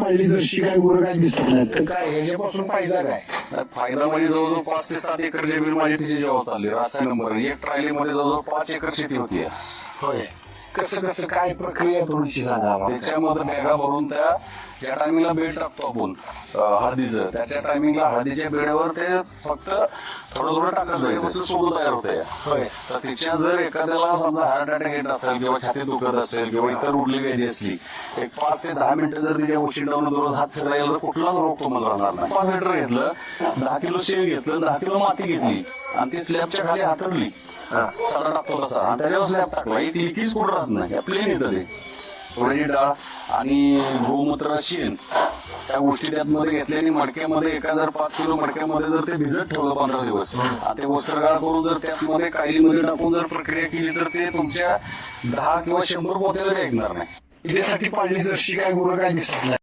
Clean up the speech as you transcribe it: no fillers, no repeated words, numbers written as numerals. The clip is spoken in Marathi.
पाळली जशी काय गुरं काय दिसत नाही तर काय ह्याच्यापासून फायदा काय? फायदा म्हणजे जवळजवळ 5 ते 7 एकर जमीन माझी तिची जेव्हा चालली रासायनिक नंबर एक ट्रायलीमध्ये जवळजवळ 5 एकर शेती होती. होय. कसं कसं काय प्रक्रिया थोडीशी सांगा आम्हाला. त्याच्यामध्ये बॅगा भरून त्या ज्या टायमिंगला बेड टाकतो आपण हळदीचं त्याच्या टायमिंगला हळदीच्या बेड्यावर ते फक्त थोडं थोडं टाकत जायचं ते सोडून तयार होते. होय. तर तिच्या जर एखाद्याला समजा हार्ट अटॅक येत असेल किंवा छातीत दुखत असेल किंवा इतर उरली व्याधी असली 5 ते 10 मिनिटं जर तिच्या उशिंडावरून दररोज हात फिरायला तर कुठलाच रोग तुम्हाला राहणार नाही. 5 लिटर घेतलं 10 किलो शेण घेतलं 10 किलो माती घेतली आणि ती स्लॅबच्या खाली हातरली सडा टाकतो तसा आणि त्याच्यावर स्लॅब टाकला एक लिकीच कुठं राहत नाही प्लेन येतं ते. थोडी डाळ आणि गोमूत्र शेण त्या गोष्टी त्यातमध्ये घेतल्या आणि मडक्यामध्ये 1005 किलो मडक्यामध्ये जर ते भिजत ठेवलं 15 दिवस आणि ते वस्त्रगाळ करून जर त्यामध्ये कायलीमध्ये टाकून जर प्रक्रिया केली तर ते तुमच्या 10 किंवा 100 पोत्याला ऐकणार नाही. त्यासाठी पाळली जशी काय गुरं काय दिसत नाही.